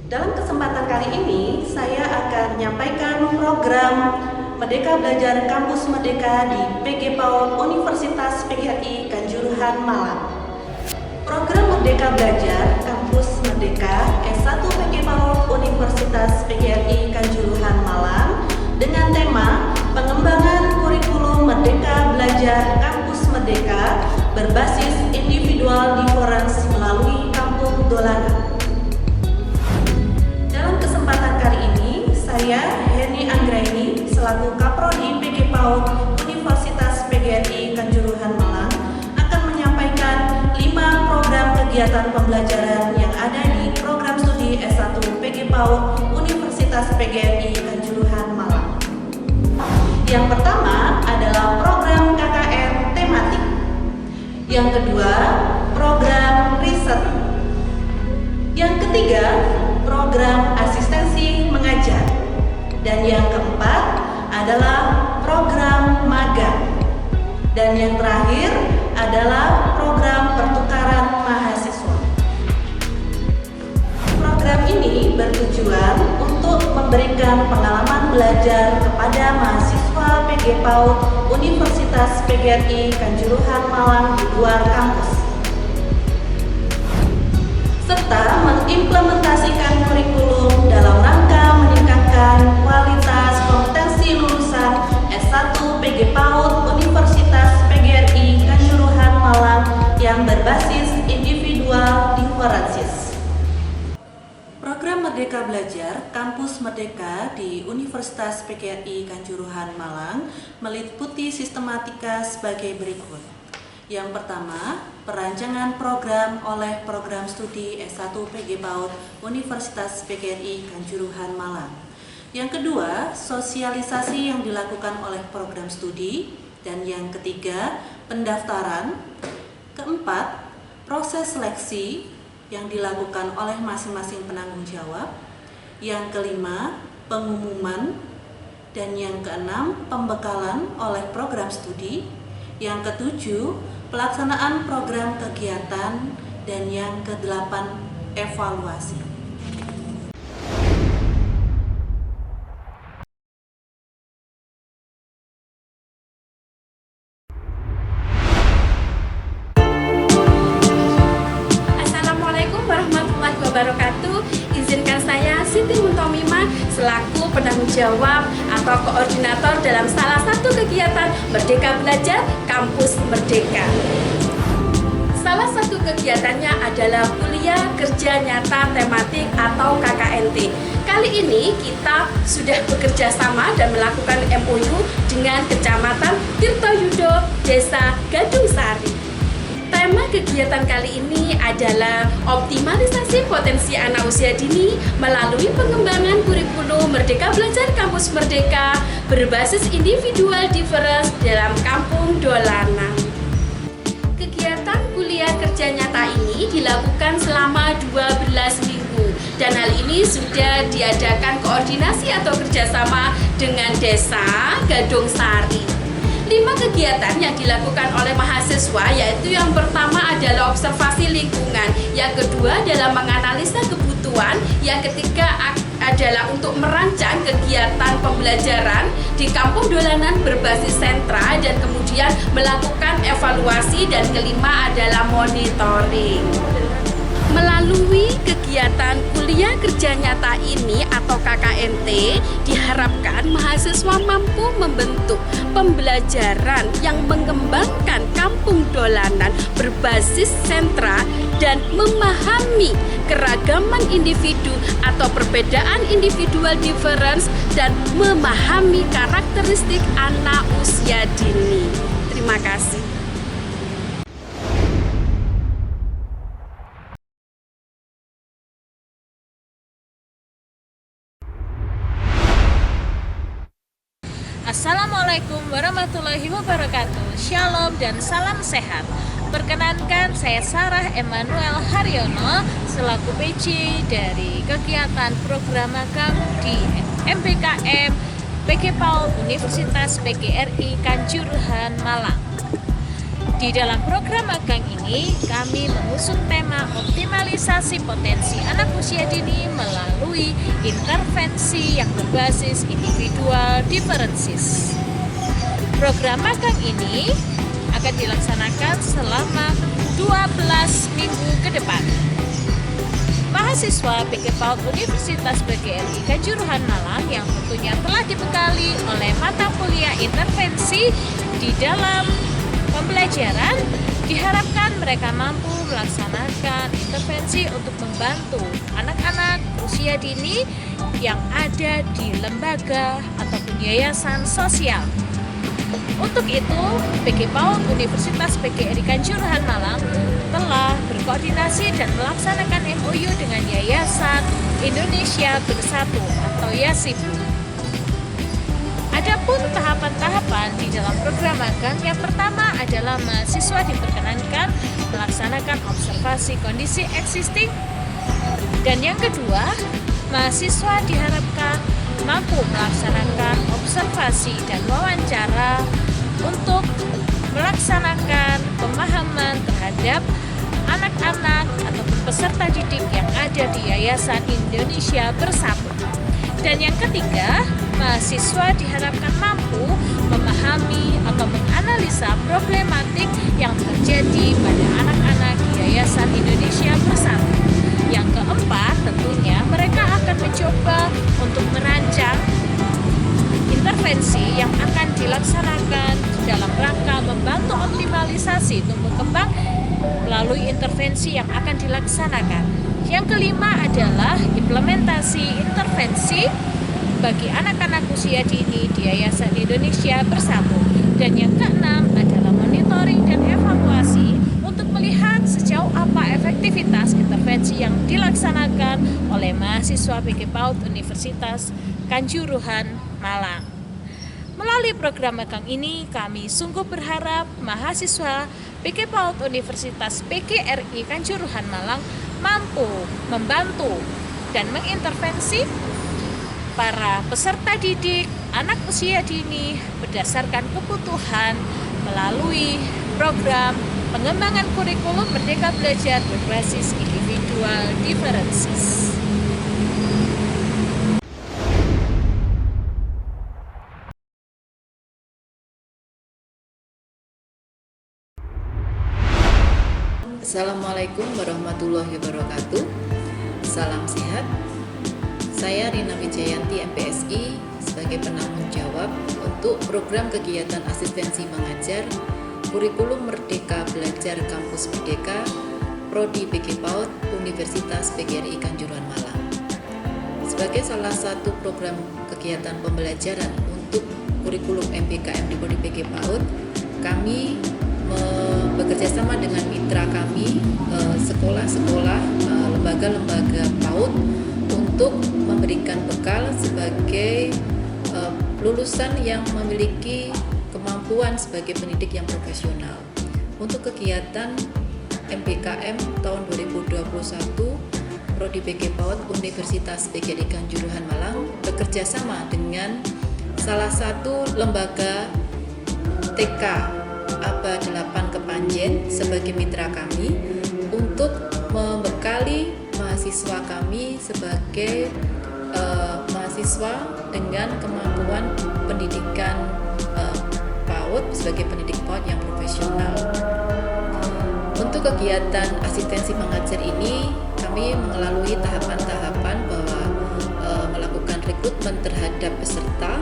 Dalam kesempatan kali ini, saya akan menyampaikan program Merdeka Belajar Kampus Merdeka di PG PAUD Universitas PGRI Kanjuruhan Malang. Program Merdeka Belajar Kampus Merdeka S1 PG PAUD Universitas PGRI Kanjuruhan Malang dengan tema Pengembangan Kurikulum Merdeka Belajar Kampus Merdeka berbasis individual difference melalui kampung dolanan. Dalam kesempatan kali ini, saya Heni Anggraini selaku Kaprodi PG PAUD Universitas PGRI Kanjuruhan Malang akan menyampaikan 5 program kegiatan pembelajaran yang ada di program studi S1 PG PAUD Universitas PGRI Kanjuruhan Malang. Yang pertama adalah program KKN tematik. Yang kedua, program riset. Yang ketiga, program asistensi mengajar. Dan yang keempat adalah program magang. Dan yang terakhir adalah program pertukaran mahasiswa. Program ini bertujuan untuk memberikan pengalaman belajar kepada mahasiswa PG PAUD Universitas PGRI Kanjuruhan Malang di luar kampus, serta mengimplementasikan kurikulum dalam rangka meningkatkan kualitas kompetensi lulusan S1 PG PAUD Universitas PGRI Kanjuruhan Malang yang berbasis individual differences. Program Merdeka Belajar Kampus Merdeka di Universitas PGRI Kanjuruhan Malang meliputi sistematika sebagai berikut. Yang pertama, perancangan program oleh program studi S1 PG PAUD Universitas PGRI Kanjuruhan Malang. Yang kedua, sosialisasi yang dilakukan oleh program studi. Dan yang ketiga, pendaftaran. Keempat, proses seleksi yang dilakukan oleh masing-masing penanggung jawab. Yang kelima, pengumuman. Dan yang keenam, pembekalan oleh program studi. Yang ketujuh, pelaksanaan program kegiatan. Dan yang kedelapan, evaluasi. Assalamualaikum warahmatullahi wabarakatuh. Izinkan saya Siti Muntomima selaku penanggung jawab atau koordinator dalam salah satu kegiatan Merdeka Belajar Kampus Merdeka. Salah satu kegiatannya adalah kuliah kerja nyata tematik atau KKNT. Kali ini kita sudah bekerja sama dan melakukan MOU dengan Kecamatan Tirtoyudo, Desa Gadung Sari. Tema kegiatan kali ini adalah optimalisasi potensi anak usia dini melalui pengembangan kurikulum Merdeka Belajar Kampus Merdeka berbasis individual difference dalam kampung dolanan. Kegiatan kuliah kerja nyata ini dilakukan selama 12 minggu dan hal ini sudah diadakan koordinasi atau kerjasama dengan Desa Gadung Sari. 5 kegiatan yang dilakukan oleh mahasiswa yaitu yang pertama adalah observasi lingkungan, yang kedua adalah menganalisa kebutuhan, yang ketiga adalah untuk merancang kegiatan pembelajaran di kampung dolanan berbasis sentra dan kemudian melakukan evaluasi, dan kelima adalah monitoring. Melalui kegiatan kuliah kerja nyata ini atau KKNT, diharapkan mahasiswa mampu membentuk pembelajaran yang mengembangkan kampung dolanan berbasis sentra dan memahami keragaman individu atau perbedaan individual difference dan memahami karakteristik anak usia dini. Terima kasih. Assalamualaikum warahmatullahi wabarakatuh. Shalom dan salam sehat. Perkenankan, saya Sarah Emanuel Haryono selaku PJ dari kegiatan program magang di MBKM PG PAUD Universitas PGRI Kanjuruhan Malang. Di dalam program magang ini, kami mengusung tema optimalisasi potensi anak usia dini melalui intervensi yang berbasis individual differences. Program magang ini akan dilaksanakan selama 12 minggu ke depan. Mahasiswa PG PAUD Universitas PGRI Kanjuruhan Malang yang tentunya telah dibekali oleh mata kuliah intervensi di dalam pembelajaran, diharapkan mereka mampu melaksanakan intervensi untuk membantu anak-anak usia dini yang ada di lembaga ataupun yayasan sosial. Untuk itu, PG PAUD Universitas PGRI Kanjuruhan Malang telah berkoordinasi dan melaksanakan MOU dengan Yayasan Indonesia Bersatu atau YASIBU. Adapun tahapan-tahapan di dalam program magang, yang pertama adalah mahasiswa diperkenankan melaksanakan observasi kondisi existing, dan yang kedua, mahasiswa diharapkan mampu melaksanakan observasi dan wawancara untuk melaksanakan pemahaman terhadap anak-anak ataupun peserta didik yang ada di Yayasan Indonesia Bersatu. Dan yang ketiga, mahasiswa diharapkan mampu memahami atau menganalisa problematik yang terjadi pada anak-anak di Yayasan Indonesia Bersatu. Yang keempat, tentunya mereka akan mencoba untuk merancang intervensi yang akan dilaksanakan dalam rangka membantu optimalisasi tumbuh kembang melalui intervensi yang akan dilaksanakan. Yang kelima adalah implementasi intervensi bagi anak-anak usia dini di Yayasan Indonesia Bersatu. Dan yang keenam adalah monitoring dan evaluasi untuk melihat sejauh apa efektivitas intervensi yang dilaksanakan oleh mahasiswa PG PAUD Universitas Kanjuruhan Malang. Melalui program magang ini, kami sungguh berharap mahasiswa PG PAUD Universitas PGRI Kanjuruhan Malang mampu membantu dan mengintervensi para peserta didik anak usia dini berdasarkan kebutuhan melalui program pengembangan kurikulum Merdeka Belajar berbasis individual differences. Assalamualaikum warahmatullahi wabarakatuh. Salam sehat. Saya Rina Wijayanti MPSI sebagai penanggung jawab untuk program kegiatan asistensi mengajar Kurikulum Merdeka Belajar Kampus Merdeka Prodi PG PAUD Universitas PGRI Kanjuruhan Malang. Sebagai salah satu program kegiatan pembelajaran untuk kurikulum MBKM di Prodi PG PAUD, kami bekerja sama dengan mitra kami, sekolah-sekolah, lembaga-lembaga PAUD untuk memberikan bekal sebagai lulusan yang memiliki kemampuan sebagai pendidik yang profesional. Untuk kegiatan MBKM tahun 2021, Prodi PG PAUD Universitas PGRI Kanjuruhan Malang bekerja sama dengan salah satu lembaga TK ABA 8 Kepanjen sebagai mitra kami untuk membekali mahasiswa kami sebagai mahasiswa dengan kemampuan pendidikan PAUD sebagai pendidik PAUD yang profesional. Untuk kegiatan asistensi mengajar ini kami melalui tahapan-tahapan bahwa melakukan rekrutmen terhadap peserta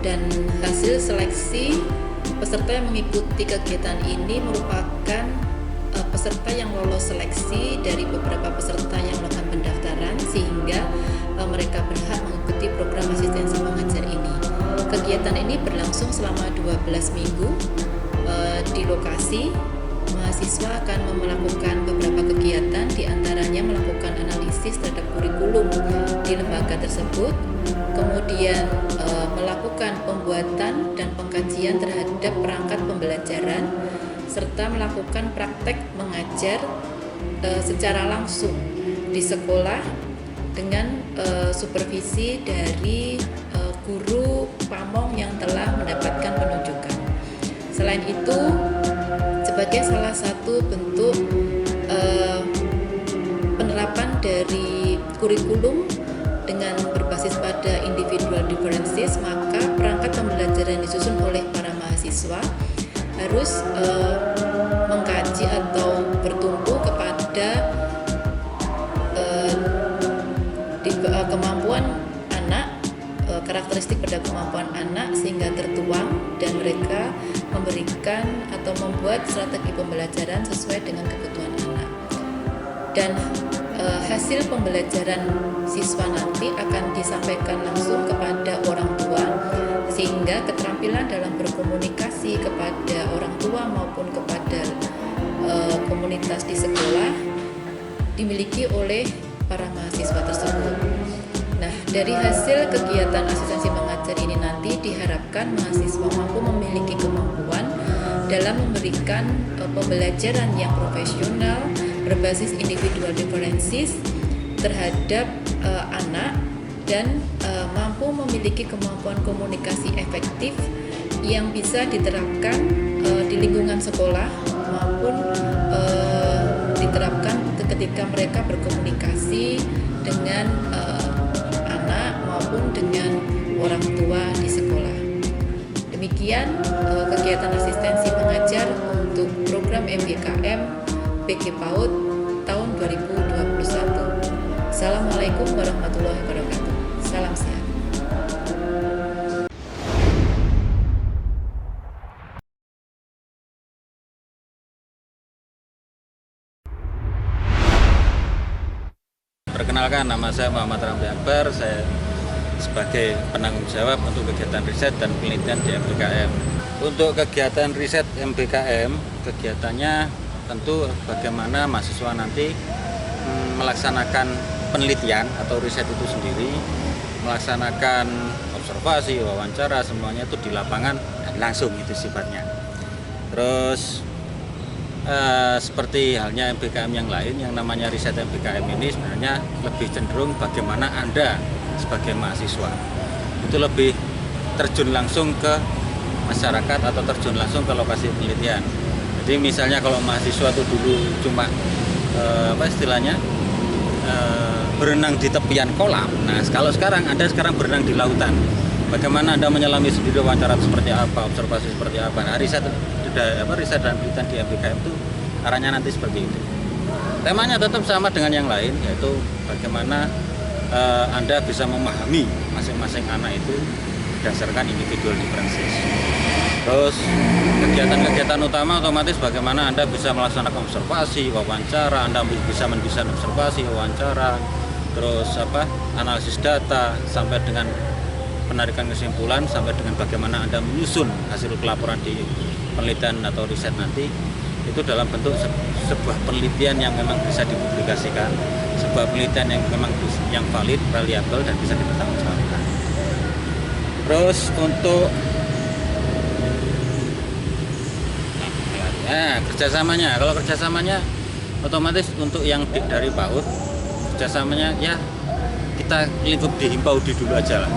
dan hasil seleksi peserta yang mengikuti kegiatan ini merupakan peserta yang lolos seleksi dari beberapa peserta yang melakukan pendaftaran sehingga mereka berhak mengikuti program asistensi mengajar ini. Kegiatan ini berlangsung selama 12 minggu di lokasi. Mahasiswa akan melakukan beberapa kegiatan, diantaranya melakukan analisis terhadap kurikulum di lembaga tersebut, kemudian melakukan pembuatan dan pengkajian terhadap perangkat pembelajaran, serta melakukan praktek mengajar secara langsung di sekolah dengan supervisi dari guru pamong yang telah mendapatkan penunjukan. Selain itu, sebagai salah satu bentuk penerapan dari kurikulum dengan berbasis pada individual differences, maka perangkat pembelajaran disusun oleh para mahasiswa harus mengkaji atau bertumpu kepada kemampuan anak, karakteristik pada kemampuan anak sehingga tertuang dan mereka memberikan atau membuat strategi pembelajaran sesuai dengan kebutuhan anak. Dan hasil pembelajaran siswa nanti akan disampaikan langsung kepada orang tua sehingga keterampilan dalam berkomunikasi kepada orang tua maupun kepada komunitas di sekolah dimiliki oleh para mahasiswa tersebut. Nah, dari hasil kegiatan asistensi mengajar ini nanti diharapkan mahasiswa mampu memiliki kemampuan dalam memberikan pembelajaran yang profesional berbasis individual differences terhadap anak dan mampu memiliki kemampuan komunikasi efektif yang bisa diterapkan di lingkungan sekolah maupun diterapkan ketika mereka berkomunikasi dengan anak maupun dengan orang tua di sekolah. Demikian kegiatan asistensi mengajar untuk program MBKM PG PAUD tahun 2021. Assalamualaikum warahmatullahi wabarakatuh. Salam sehat. Perkenalkan, nama saya Muhammad Ramli Akbar. Saya sebagai penanggung jawab untuk kegiatan riset dan penelitian di MBKM. Untuk kegiatan riset MBKM, kegiatannya tentu bagaimana mahasiswa nanti melaksanakan penelitian atau riset itu sendiri, melaksanakan observasi, wawancara, semuanya itu di lapangan dan langsung itu sifatnya. Terus seperti halnya MBKM yang lain, yang namanya riset MBKM ini sebenarnya lebih cenderung bagaimana Anda sebagai mahasiswa itu lebih terjun langsung ke masyarakat atau terjun langsung ke lokasi penelitian. Jadi misalnya kalau mahasiswa itu dulu cuma berenang di tepian kolam. Nah, kalau sekarang Anda berenang di lautan. Bagaimana Anda menyelami sendiri, wawancara seperti apa, observasi seperti apa. Nah, riset dan penelitian di MBKM itu arahnya nanti seperti itu. Temanya tetap sama dengan yang lain, yaitu bagaimana Anda bisa memahami masing-masing anak itu berdasarkan individual differences. Terus kegiatan-kegiatan utama otomatis bagaimana Anda bisa melaksanakan observasi, wawancara, Anda bisa mendesain observasi, wawancara, terus analisis data sampai dengan penarikan kesimpulan, sampai dengan bagaimana Anda menyusun hasil pelaporan di penelitian atau riset nanti itu dalam bentuk sebuah penelitian yang memang bisa dipublikasikan, sebuah penelitian yang memang yang valid, reliable dan bisa dipertanggungjawabkan. Terus untuk kerjasamanya, kalau kerjasamanya otomatis untuk yang dari PAUD kerjasamanya ya kita lingkup di Himpaudi dulu aja lah,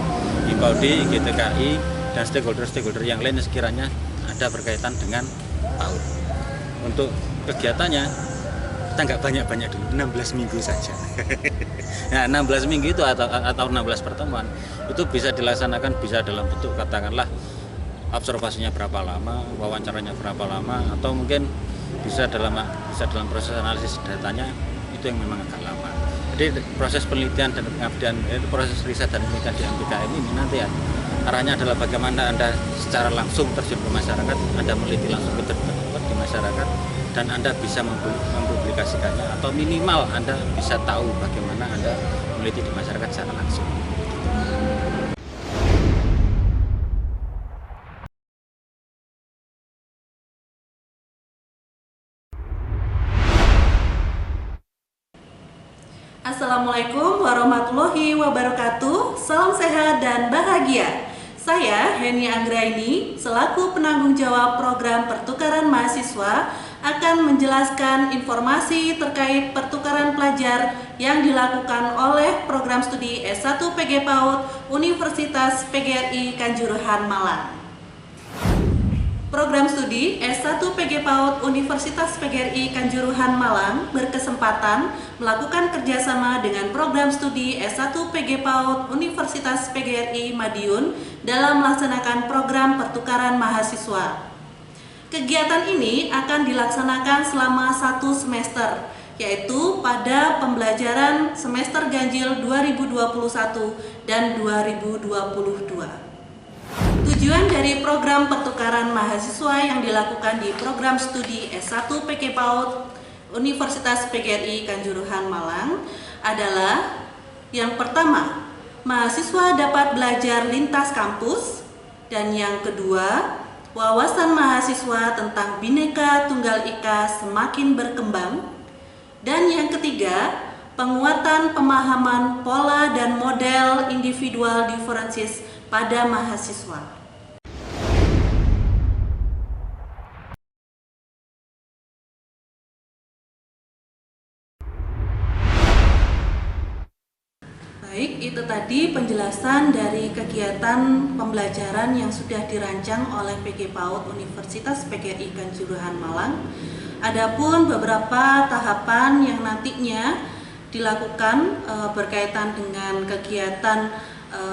Himpaudi, GTKI dan stakeholder yang lain sekiranya ada berkaitan dengan PAUD. Untuk kegiatannya kita nggak banyak-banyak dulu, 16 minggu saja. Nah, 16 minggu itu atau 16 pertemuan itu bisa dilaksanakan, bisa dalam bentuk katakanlah observasinya berapa lama, wawancaranya berapa lama, atau mungkin bisa dalam proses analisis datanya itu yang memang agak lama. Jadi proses penelitian dan pengabdian, itu proses riset dan penelitian di MBKM ini nanti ya arahnya adalah bagaimana Anda secara langsung terjun ke masyarakat, Anda meneliti langsung ke tempat di masyarakat dan Anda bisa mempublikasikannya, atau minimal Anda bisa tahu bagaimana Anda meneliti di masyarakat secara langsung. Assalamualaikum warahmatullahi wabarakatuh. Salam sehat dan bahagia. Saya Heni Anggraini selaku penanggung jawab program pertukaran mahasiswa akan menjelaskan informasi terkait pertukaran pelajar yang dilakukan oleh program studi S1 PG PAUD Universitas PGRI Kanjuruhan Malang. Program studi S1 PG PAUD Universitas PGRI Kanjuruhan Malang berkesempatan melakukan kerjasama dengan program studi S1 PG PAUD Universitas PGRI Madiun dalam melaksanakan program pertukaran mahasiswa. Kegiatan ini akan dilaksanakan selama 1 semester, yaitu pada pembelajaran semester ganjil 2021 dan 2022. Tujuan dari program pertukaran mahasiswa yang dilakukan di program studi S1 PG PAUD Universitas PGRI Kanjuruhan Malang adalah yang pertama, mahasiswa dapat belajar lintas kampus, dan yang kedua, wawasan mahasiswa tentang Bhinneka Tunggal Ika semakin berkembang, dan yang ketiga, penguatan pemahaman pola dan model individual differences pada mahasiswa. Baik, itu tadi penjelasan dari kegiatan pembelajaran yang sudah dirancang oleh PG PAUD Universitas PGRI Kanjuruhan Malang. Adapun beberapa tahapan yang nantinya dilakukan berkaitan dengan kegiatan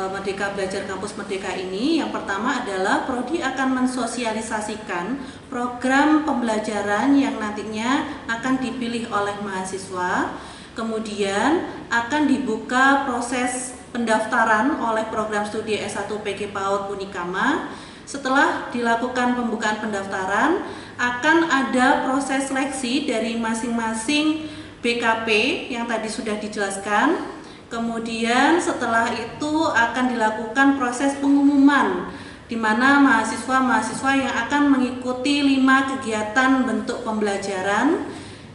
Merdeka Belajar Kampus Merdeka ini. Yang pertama adalah Prodi akan mensosialisasikan program pembelajaran yang nantinya akan dipilih oleh mahasiswa. Kemudian akan dibuka proses pendaftaran oleh program studi S1 PG PAUD Unikama. Setelah dilakukan pembukaan pendaftaran, akan ada proses seleksi dari masing-masing BKP yang tadi sudah dijelaskan. Kemudian setelah itu akan dilakukan proses pengumuman, di mana mahasiswa-mahasiswa yang akan mengikuti 5 kegiatan bentuk pembelajaran,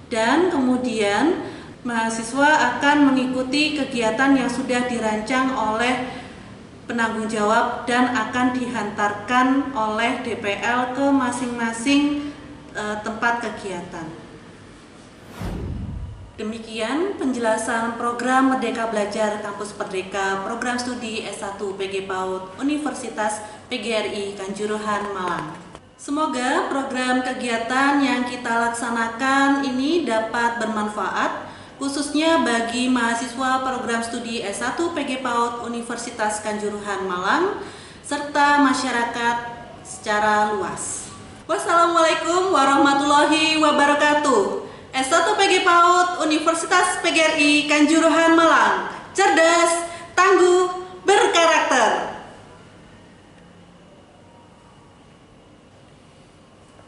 dan kemudian mahasiswa akan mengikuti kegiatan yang sudah dirancang oleh penanggung jawab dan akan dihantarkan oleh DPL ke masing-masing tempat kegiatan. Demikian penjelasan program Merdeka Belajar Kampus Merdeka program studi S1 PG PAUD Universitas PGRI Kanjuruhan Malang. Semoga program kegiatan yang kita laksanakan ini dapat bermanfaat, khususnya bagi mahasiswa program studi S1 PG PAUD Universitas Kanjuruhan Malang, serta masyarakat secara luas. Wassalamualaikum warahmatullahi wabarakatuh. S1 PG PAUD Universitas PGRI Kanjuruhan Malang. Cerdas,